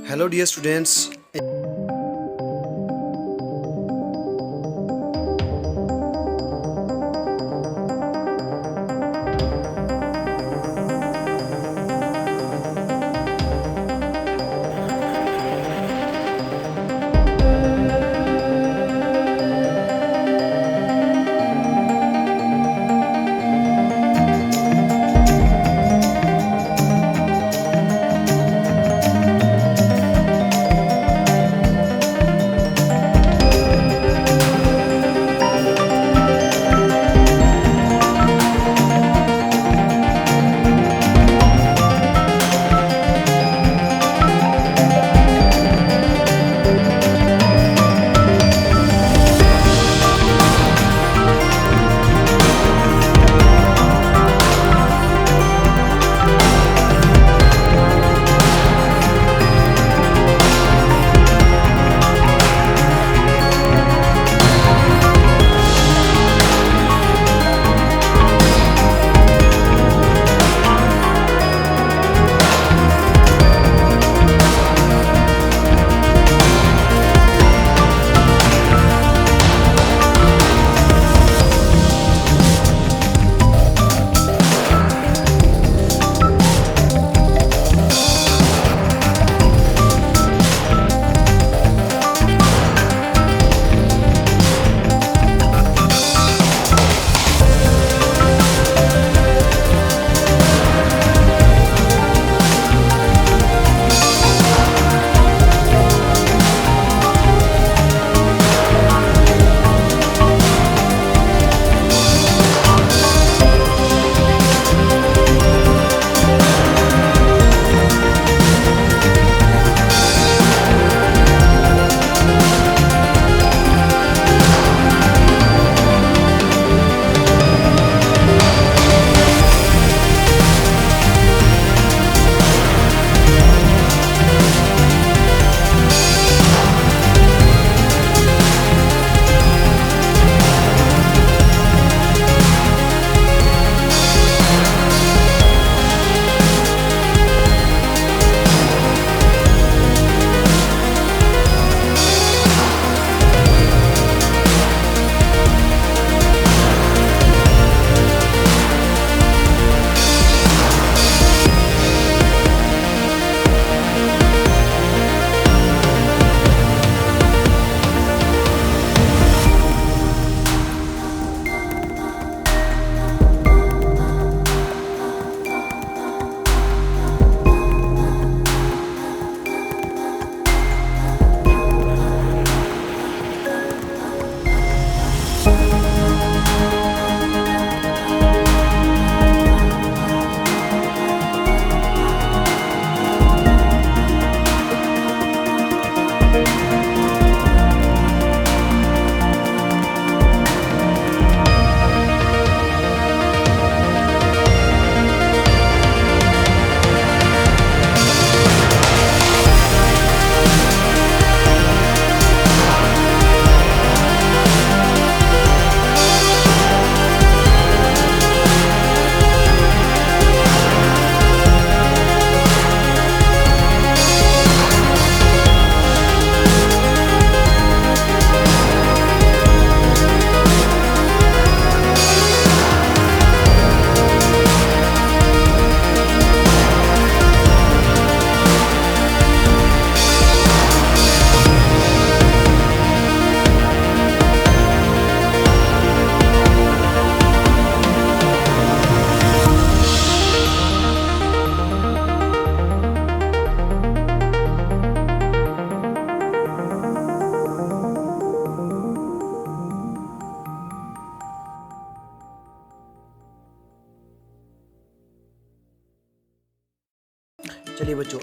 Hello, dear students. चलिए बच्चों।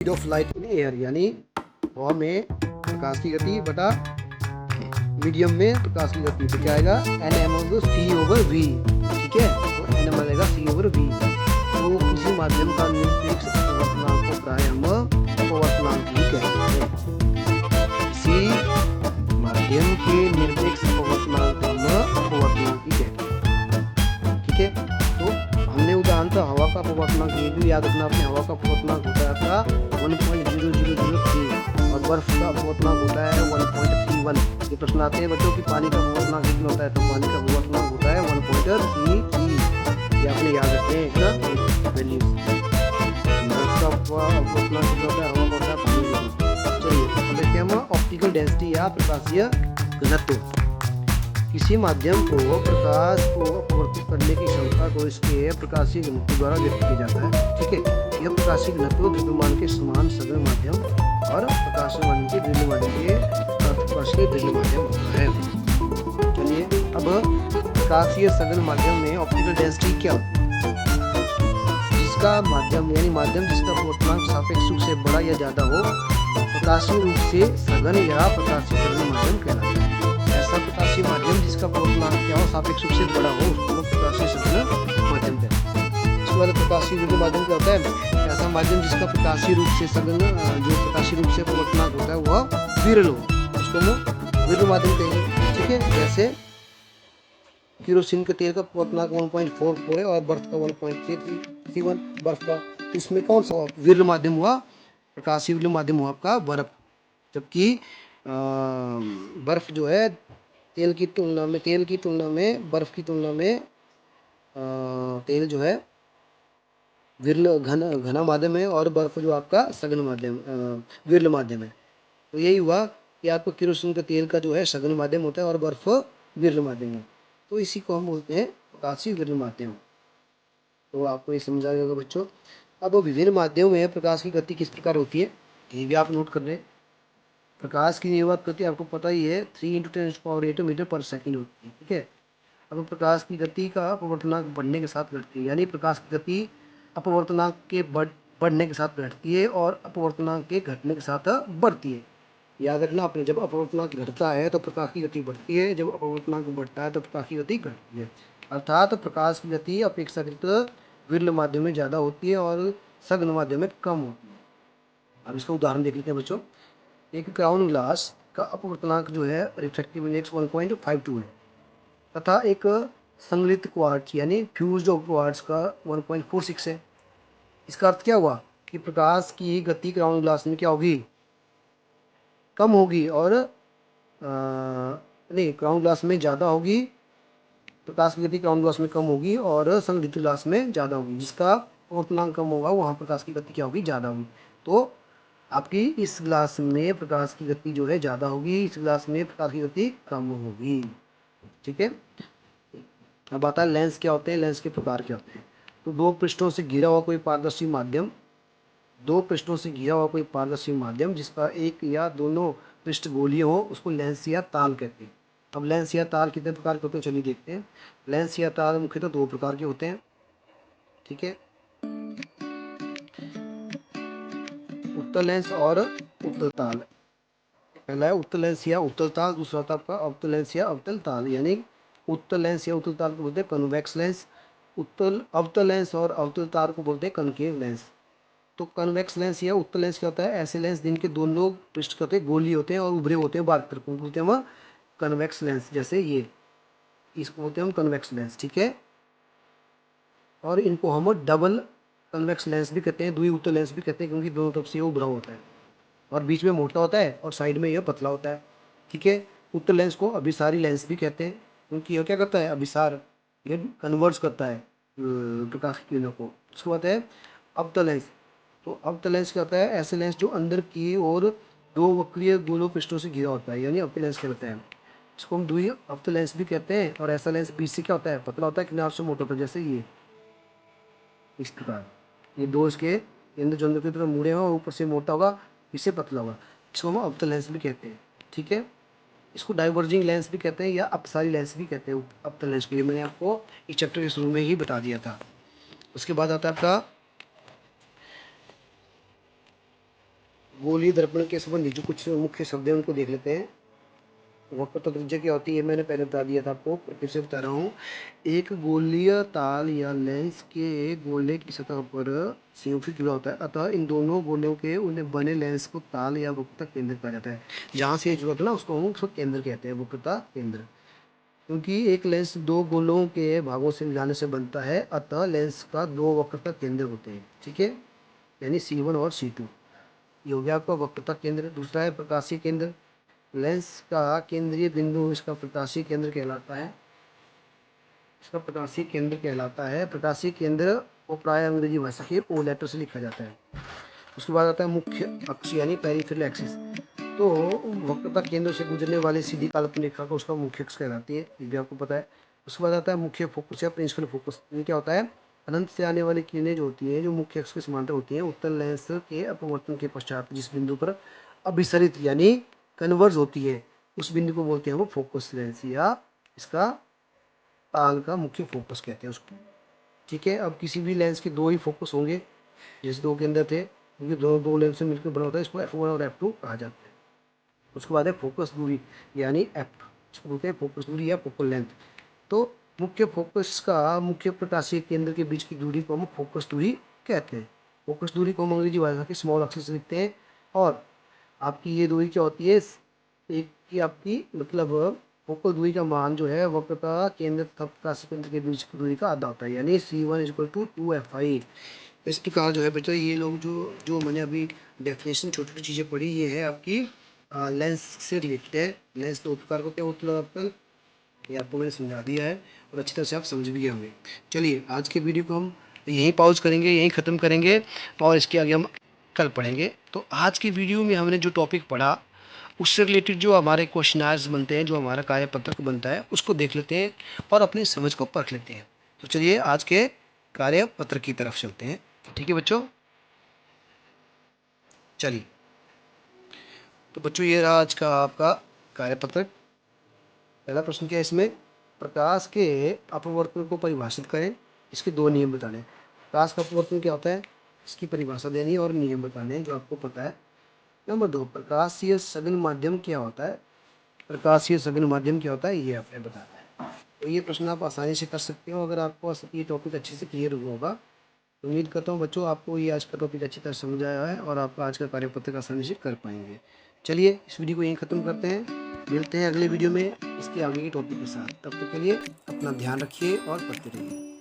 Speed of light in air, यानी हवा में प्रकाश की गति बटा मीडियम में प्रकाश की गति, तो क्या आएगा N M C over V. ठीक है, तो एन एम आएगा सी ओवर वी। तो किसी माध्यम का निरपेक्ष अपवर्तनांक को प्राय हम अपवर्तनांक ही कहते हैं। किसी माध्यम के निरपेक्ष अपवर्तनांक को हम अपवर्तनांक ही कहते हैं। ठीक है, तो हमने उदाहरण था हवा का अपवर्तनांक, ये भी याद रखना आपने, हवा का अपवर्तनांक होता है आपका 1.0003 और बर्फ का अपवर्तनांक होता है 1.31। ये प्रश्न आते हैं बच्चों कि पानी का अपवर्तनांक कितना होता है, तो पानी का अपवर्तनांक होता है 1.33। ये आपने याद रखते हैं इसका वैल्यूज। बर्फ का अपवर्तनांक कितना होता है, हवा का होता है पानी का। चलिए अब देखते हैं हम ऑप्टिकल डेंसिटी या प्रकाशीय घनत्व। किसी माध्यम को प्रकाश को अपवर्तित करने की क्षमता को इसके प्रकाशीय घनत्व द्वारा व्यक्त किया जाता है। ठीक है, यह प्रकाशीय घनत्व द्रव्यमान के समान सघन माध्यम और प्रकाशमान के दृढ़ माध्यम के प्रकाशीय दृढ़ माध्यम होता है। चलिए अब प्रकाशीय सघन माध्यम में ऑप्टिकल डेंसिटी क्या होती है? जिसका माध्यम यानी माध्यम जिसका अपवर्तनांक सापेक्ष रूप से बड़ा या ज्यादा हो, प्रकाशीय रूप से सघन या प्रकाशीय सघन माध्यम कहलाता है। ऐसा प्रकाशीय माध्यम जिसका अपवर्तनांक क्या हो, सापेक्ष रूप से बड़ा हो, उसको प्रकाशीय सघन माध्यम कहते हैं। इसके बाद प्रकाशीय दृढ़ माध्यम क्या होता है? ऐसा माध्यम जिसका प्रकाशीय रूप से सघन जो प्रकाशीय रूप से अपवर्तनांक होता है वह विरल हो, उसको हम विरल माध्यम कहेंगे। ठीक है, जैसे केरोसिन के तेल का अपवर्तनांक 1.44 है और बर्फ का 1.31 बर्फ का, तो इसमें कौन सा विरल माध्यम हुआ? प्रकाशीय विरल माध्यम हुआ आपका बर्फ। जबकि बर्फ जो है तेल की तुलना में बर्फ की तुलना में तेल जो है विरल घना माध्यम है और बर्फ जो आपका सघन माध्यम विरल माध्यम है। तो यही हुआ कि आपको केरोसिन का तेल का जो है सघन माध्यम होता है और बर्फ विरल माध्यम है, तो इसी को हम बोलते हैं प्रकाशीय विरल माध्यम। तो आपको ये समझ आ गया बच्चों। अब विभिन्न माध्यमों में प्रकाश की गति किस प्रकार होती है, ये भी आप नोट कर लें। प्रकाश की निर्वात गति आपको पता ही है 3 × 10⁸ मीटर पर सेकंड होती है। ठीक है, अब प्रकाश की गति का अपवर्तनांक बढ़ने के साथ घटती है, यानी प्रकाश की गति अपवर्तनांक के बढ़ने के साथ घटती है और अपवर्तनांक के घटने के साथ बढ़ती है। याद रखना आपने, जब अपवर्तनांक घटता है तो प्रकाश की गति बढ़ती है, जब अपवर्तनांक बढ़ता है तो प्रकाश की गति घटती है। अर्थात प्रकाश की गति अपेक्षाकृत विरल माध्यम में ज़्यादा होती है और सघन माध्यम में कम होती है। अब इसका उदाहरण देख लेते हैं बच्चों। एक क्राउन ग्लास का अपवर्तनांक जो है रिफ्रैक्टिव इंडेक्स 1.52 है तथा एक संगलित क्वार्ट्ज यानी फ्यूज्ड क्वार्ट्ज का 1.46 है। इसका अर्थ क्या हुआ कि प्रकाश की गति क्राउन ग्लास में क्या होगी, कम होगी, और नहीं क्राउन ग्लास में ज़्यादा होगी। प्रकाश की गति क्राउन ग्लास में कम होगी और संगलित ग्लास में ज़्यादा होगी। जिसका अपवर्तनांक कम होगा वहाँ प्रकाश की गति क्या होगी, ज़्यादा होगी। तो आपकी इस ग्लास में प्रकाश की गति जो है ज़्यादा होगी, इस ग्लास में प्रकाश की गति कम होगी। ठीक है, अब आता है लेंस क्या होते हैं, लेंस के प्रकार क्या होते हैं। तो दो पृष्ठों से घिरा हुआ कोई पारदर्शी माध्यम जिसका एक या दोनों पृष्ठ गोलीय हो उसको लेंस या ताल कहते हैं। अब लेंस या ताल कितने प्रकार के होते हैं, चलिए देखते हैं। लेंस या ताल मुख्यतः दो प्रकार के होते हैं। ठीक है, उत्तल लेंस और उत्तल ताल। पहला है उत्तल लेंस या उत्तल ताल, दूसरा था आपका अवतल लेंस या अवतल ताल। यानी उत्तल लेंस या उत्तल ताल को बोलते हैं कन्वेक्स लेंस, अवतल लेंस और अवतल ताल को बोलते हैं कनकेव लेंस। तो कन्वेक्स लेंस या उत्तल लेंस क्या होता है, ऐसे लेंस जिनके दोनों पृष्ठ होते हैं गोली होते हैं और उभरे होते हैं बाहर तरफ, बोलते हैं वह कन्वेक्स लेंस। जैसे ये, इसको बोलते हैं हम कन्वेक्स लेंस। ठीक है, और इनको हम डबल कन्वेक्स लेंस भी कहते हैं, द्विउत्तल लेंस भी कहते हैं, क्योंकि दोनों तरफ से ये उभरा होता है और बीच में मोटा होता है और साइड में यह पतला होता है। ठीक है, उत्तल लेंस को अभिसारी लेंस भी कहते हैं, क्योंकि यह क्या करता है, अभिसार, ये कन्वर्स करता है प्रकाश की किरणों को। उसके बाद है अवतल लेंस। तो अवतल लेंस क्या होता है, ऐसे लेंस जो अंदर की ओर दो वक्रीय गोलों पृष्ठों से घिरा होता है, यानी अवतल लेंस कहते हैं। इसको हम द्वि अवतल लेंस भी कहते हैं। और ऐसा लेंस बीच से क्या होता है, पतला होता है, किनार से मोटा होता है। जैसे ये इस प्रकार, ये दो इसके केंद्र जो अंदर की तरफ मुड़े हों और ऊपर से मोटा होगा, इससे पतला होगा, इसको हम अवतल लेंस भी कहते हैं। ठीक है, इसको डाइवर्जिंग लेंस भी कहते हैं या अपसारी लेंस भी कहते हैं अवतल लेंस के लिए। मैंने आपको इस चैप्टर के शुरू में ही बता दिया था। उसके बाद आता है आपका गोलीय दर्पण के संबंधी जो कुछ मुख्य शब्द हैं उनको देख लेते हैं। वक्रता त्रिज्या क्या होती है मैंने पहले बता दिया था आपको, फिर से बता रहा हूँ। एक गोलीय ताल या लेंस के गोले की सतह पर संयोजित जुड़ा होता है, अतः इन दोनों गोलों के उन्हें बने लेंस को ताल या वक्रता केंद्र कहा जाता है। जहाँ से जुड़ा था ना उसको हम उसको केंद्र कहते हैं, वक्रता केंद्र। क्योंकि एक लेंस दो गोलों के भागों से मिलाने से बनता है, अतः लेंस का दो वक्रता केंद्र होते हैं, ठीक है, यानी C1 और C2। ये हो गया आपका वक्रता केंद्र। दूसरा है प्रकाशीय केंद्र। लेंस का केंद्रीय बिंदु इसका प्रकाशीय केंद्र कहलाता है, इसका प्रकाशीय केंद्र कहलाता है। प्रकाशीय केंद्र को प्राय अंग्रेजी भाषा के ओ लेटर से लिखा जाता है। उसके बाद आता है मुख्य अक्ष यानी पेरिफेरल एक्सिस। तो वक्रता केंद्र से गुजरने वाली सीधी काल्पनिक रेखा को उसका मुख्य अक्ष कहलाती है, ये भी आपको पता है। उसके बाद आता है मुख्य फोकस या प्रिंसिपल फोकस। ये क्या होता है, अनंत से आने वाली किरणें जो होती है जो मुख्य अक्ष के समांतर होती हैं, उत्तल लेंस के अपवर्तन के पश्चात जिस बिंदु पर अभिसरित यानी कन्वर्ज होती है उस बिंदु को बोलते हैं वो फोकस लेंस, या इसका ताल का मुख्य फोकस कहते हैं उसको, ठीक है। अब किसी भी लेंस के दो ही फोकस होंगे, जैसे दो के अंदर थे, क्योंकि दो लेंस से मिलकर बना होता है, इसको F1 और F2 कहा जाता है। उसके बाद है फोकस दूरी यानी एफ, इसको बोलते हैं फोकस दूरी या फोकल लेंथ। तो मुख्य फोकस का मुख्य प्रकाशीय केंद्र के बीच की दूरी को हम फोकस दूरी कहते हैं। फोकस दूरी को हम अंग्रेजी भाषा के स्मॉल अक्षर से लिखते हैं। और आपकी ये दूरी क्या होती है, एक की आपकी मतलब फोकल दूरी का मान जो है वक्रता केंद्र तथा प्रकाशीय केंद्र के बीच की दूरी का आधा होता है, यानी C1 = 2Fi। इस प्रकार जो है बच्चों ये लोग जो जो मैंने अभी डेफिनेशन छोटी छोटी चीज़ें पढ़ी, ये है आपकी लेंस से रिलेटेड है। लेंस दो प्रकार को क्या होता है आपका, ये आपको मैंने समझा दिया है और अच्छी तरह से आप समझ भी गए होंगे। चलिए आज के वीडियो को हम यहीं पॉज करेंगे, यहीं ख़त्म करेंगे और इसके आगे हम कल पढ़ेंगे। तो आज की वीडियो में हमने जो टॉपिक पढ़ा उससे रिलेटेड जो हमारे क्वेश्चनार्स बनते हैं, जो हमारा कार्यपत्रक बनता है उसको देख लेते हैं और अपनी समझ को परख लेते हैं। तो चलिए आज के कार्यपत्र की तरफ चलते हैं, ठीक है बच्चों। चलिए तो बच्चों ये रहा आज का आपका कार्यपत्रक। पहला प्रश्न क्या है इसमें, प्रकाश के अपवर्तन को परिभाषित करें, इसके दो नियम बताने। प्रकाश का अपवर्तन क्या होता है इसकी परिभाषा देनी और नियम बताने जो आपको पता है। नंबर 2, प्रकाशीय सघन माध्यम क्या होता है, प्रकाशीय सघन माध्यम क्या होता है ये आपने बताना है। तो ये प्रश्न आप आसानी से कर सकते हो अगर आपको ये टॉपिक अच्छे से क्लियर हुआ होगा। तो उम्मीद करता हूँ बच्चों आपको ये आज का टॉपिक अच्छी तरह समझ आया है और आपका आज का कार्यपत्र आसानी से कर पाएंगे। चलिए इस वीडियो को यहीं ख़त्म करते हैं, मिलते हैं अगले वीडियो में इसके आगे के टॉपिक के साथ। तब तक के लिए अपना ध्यान रखिए और पढ़ते रहिए।